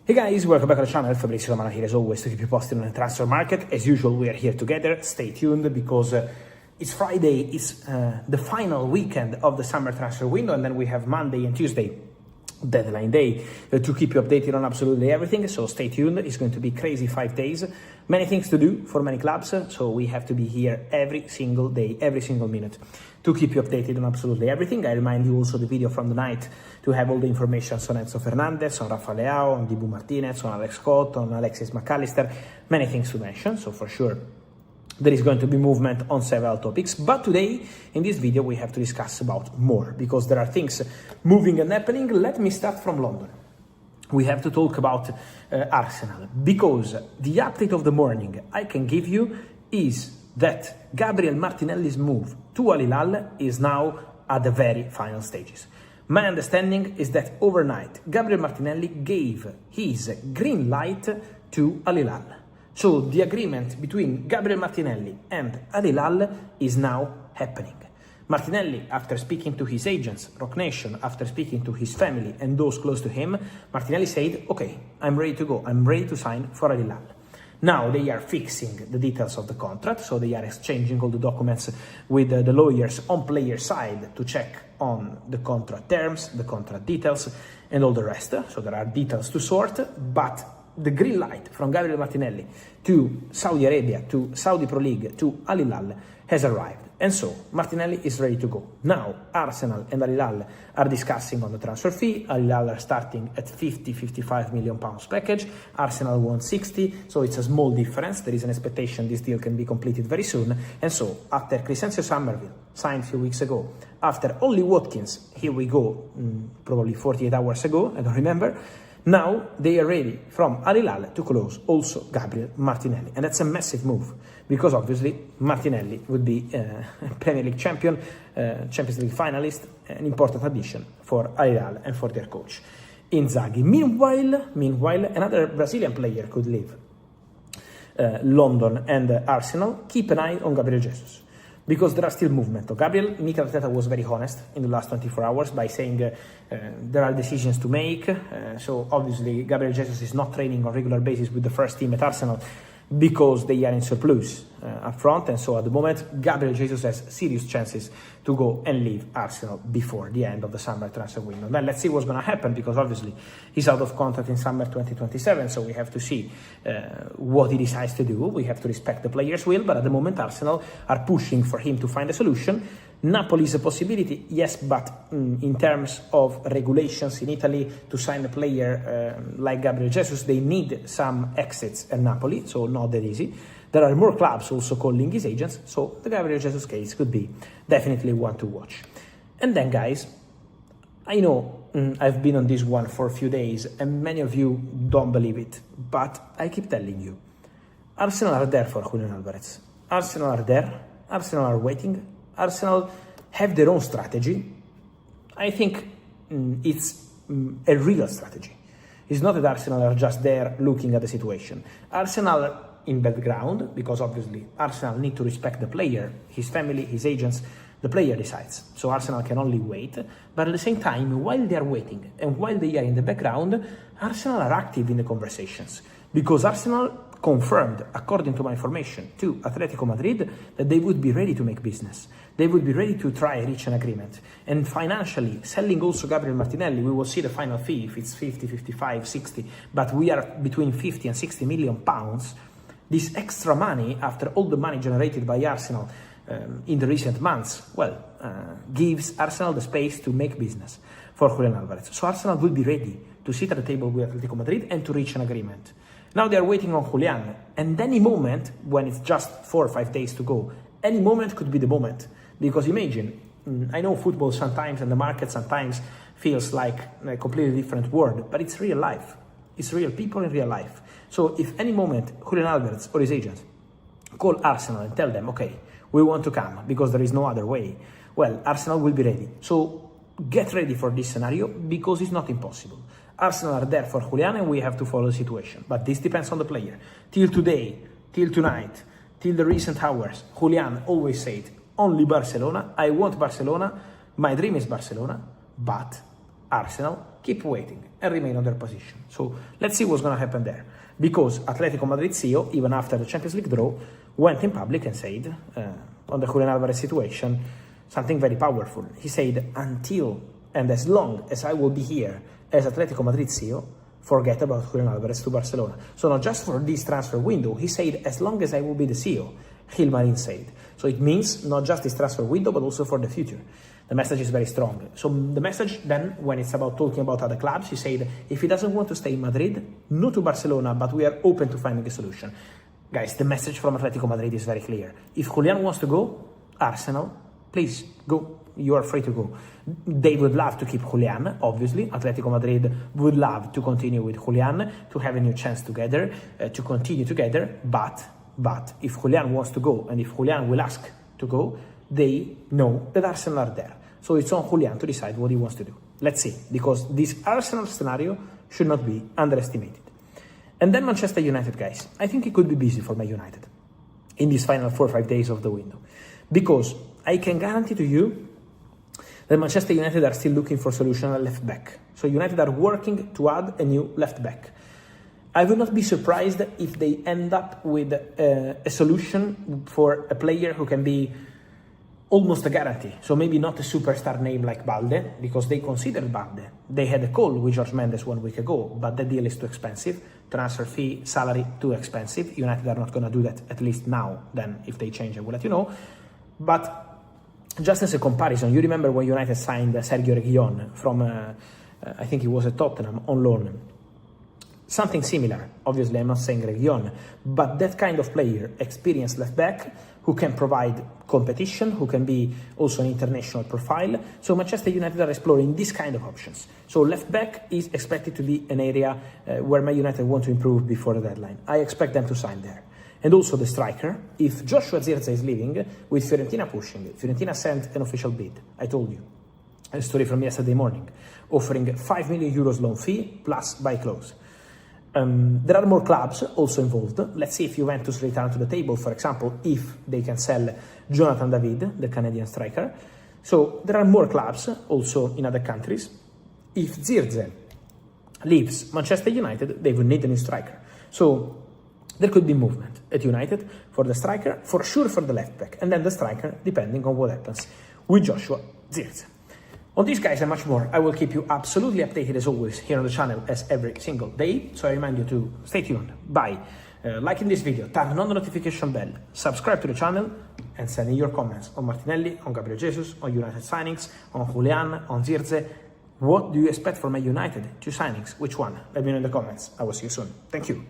Hey guys, welcome back to the channel. Fabrizio Romano here as always to keep you posted on the transfer market. As usual, we are here together. Stay tuned because it's Friday, it's the final weekend of the summer transfer window, and then we have Monday and Tuesday, deadline day, to keep you updated on absolutely everything. So stay tuned. It's going to be crazy 5 days. Many things to do for many clubs, so we have to be here every single day, every single minute to keep you updated on absolutely everything. I remind you also the video from the night to have all the information on Enzo Fernandez, on Rafa Leao, on Dibu Martinez, on Alex Scott, on Alexis McAllister. Many things to mention, so for sure there is going to be movement on several topics. But today, in this video, we have to discuss about more, because there are things moving and happening. Let me start from London. We have to talk about Arsenal, because the update of the morning I can give you is that Gabriel Martinelli's move to Al Hilal is now at the very final stages. My understanding is that overnight, Gabriel Martinelli gave his green light to Al Hilal. So the agreement between Gabriel Martinelli and Al Hilal is now happening. Martinelli, after speaking to his agents, Rock Nation, after speaking to his family and those close to him, Martinelli said, okay, I'm ready to go. I'm ready to sign for Al Hilal. Now they are fixing the details of the contract, so they are exchanging all the documents with the lawyers on player side to check on the contract terms, the contract details, and all the rest. So there are details to sort, but the green light from Gabriel Martinelli to Saudi Arabia, to Saudi Pro League, to Al Hilal has arrived. And so Martinelli is ready to go. Now Arsenal and Al Hilal are discussing on the transfer fee. Al Hilal are starting at 50-55 million pounds package. Arsenal wants 60, so it's a small difference. There is an expectation this deal can be completed very soon. And so after Crescencio Somerville signed a few weeks ago, after Ollie Watkins, here we go, probably 48 hours ago, I don't remember, now they are ready from Al Hilal to close also Gabriel Martinelli. And that's a massive move, because obviously Martinelli would be Premier League champion, Champions League finalist, an important addition for Al Hilal and for their coach Inzaghi. Meanwhile, another Brazilian player could leave London and Arsenal. Keep an eye on Gabriel Jesus, because there are still movement. Gabriel, Mikel Arteta was very honest in the last 24 hours by saying there are decisions to make. So obviously Gabriel Jesus is not training on a regular basis with the first team at Arsenal because they are in surplus up front. And so at the moment, Gabriel Jesus has serious chances to go and leave Arsenal before the end of the summer transfer window. Then let's see what's going to happen, because obviously he's out of contract in summer 2027. So we have to see what he decides to do. We have to respect the player's will. But at the moment, Arsenal are pushing for him to find a solution. Napoli is a possibility, yes, but in terms of regulations in Italy, to sign a player like Gabriel Jesus, they need some exits at Napoli, so not that easy. There are more clubs also calling his agents, so the Gabriel Jesus case could be definitely one to watch. And then, guys, I know I've been on this one for a few days, and many of you don't believe it, but I keep telling you, Arsenal are there for Julián Álvarez. Arsenal are there, Arsenal are waiting, Arsenal have their own strategy. I think it's a real strategy. It's not that Arsenal are just there looking at the situation. Arsenal in background, because obviously Arsenal need to respect the player, his family, his agents, the player decides. So Arsenal can only wait. But at the same time, while they are waiting and while they are in the background, Arsenal are active in the conversations, because Arsenal confirmed, according to my information, to Atletico Madrid that they would be ready to make business. They would be ready to try and reach an agreement. And financially, selling also Gabriel Martinelli, we will see the final fee, if it's 50, 55, 60, but we are between 50 and 60 million pounds. This extra money, after all the money generated by Arsenal in the recent months, gives Arsenal the space to make business for Julián Álvarez. So Arsenal will be ready to sit at the table with Atletico Madrid and to reach an agreement. Now they are waiting on Julian, and any moment, when it's just 4 or 5 days to go, any moment could be the moment. Because imagine, I know football sometimes and the market sometimes feels like a completely different world, but it's real life. It's real people in real life. So if any moment Julián Álvarez or his agent call Arsenal and tell them, okay, we want to come because there is no other way, well, Arsenal will be ready. So get ready for this scenario, because it's not impossible. Arsenal are there for Julian, and we have to follow the situation. But this depends on the player. Till today, till tonight, till the recent hours, Julian always said, only Barcelona, I want Barcelona, my dream is Barcelona, but Arsenal keep waiting. and remain on their position. So let's see what's going to happen there. Because Atletico Madrid CEO, even after the Champions League draw, went in public and said, on the Julián Álvarez situation, something very powerful. He said, until and as long as I will be here as Atletico Madrid CEO, forget about Julián Álvarez to Barcelona. So not just for this transfer window, he said, as long as I will be the CEO, Gilmarín said. So it means not just this transfer window, but also for the future. The message is very strong. So the message then, when it's about talking about other clubs, he said, if he doesn't want to stay in Madrid, no to Barcelona, but we are open to finding a solution. Guys, the message from Atletico Madrid is very clear. If Julian wants to go, Arsenal, please go. You are free to go. They would love to keep Julian, obviously. Atletico Madrid would love to continue with Julian, to have a new chance together, to continue together. But if Julian wants to go, and if Julian will ask to go, they know that Arsenal are there. So it's on Julian to decide what he wants to do. Let's see, because this Arsenal scenario should not be underestimated. And then Manchester United, guys. I think it could be busy for Man United in these final 4 or 5 days of the window. Because I can guarantee to you that Manchester United are still looking for solution at left back. So United are working to add a new left back. I would not be surprised if they end up with a solution for a player who can be almost a guarantee. So maybe not a superstar name like Balde, because they considered Balde. They had a call with Jorge Mendes 1 week ago, but the deal is too expensive. Transfer fee, salary, too expensive. United are not going to do that, at least now. Then if they change, I will let you know. But just as a comparison, you remember when United signed Sergio Reguilón from, I think it was at Tottenham, on loan. Something similar. Obviously, I'm not saying Reguilón, but that kind of player, experienced left back, who can provide competition, who can be also an international profile. So Manchester United are exploring this kind of options. So left back is expected to be an area where Man United want to improve before the deadline. I expect them to sign there. And also the striker, if Joshua Zirkzee is leaving, with Fiorentina pushing it. Fiorentina sent an official bid, I told you. A story from yesterday morning, offering 5 million euros loan fee plus buy clause. There are more clubs also involved. Let's see if Juventus return to the table, for example, if they can sell Jonathan David, the Canadian striker. So there are more clubs also in other countries. If Zirkzee leaves Manchester United, they will need a new striker. So there could be movement at United for the striker, for sure for the left back, and then the striker, depending on what happens with Joshua Zirkzee. On these guys and much more, I will keep you absolutely updated as always here on the channel as every single day. So I remind you to stay tuned by liking this video, turn on the notification bell, subscribe to the channel, and send in your comments on Martinelli, on Gabriel Jesus, on United signings, on Julian, on Zirkzee. What do you expect from Man United? 2 signings, which one? Let me know in the comments. I will see you soon. Thank you.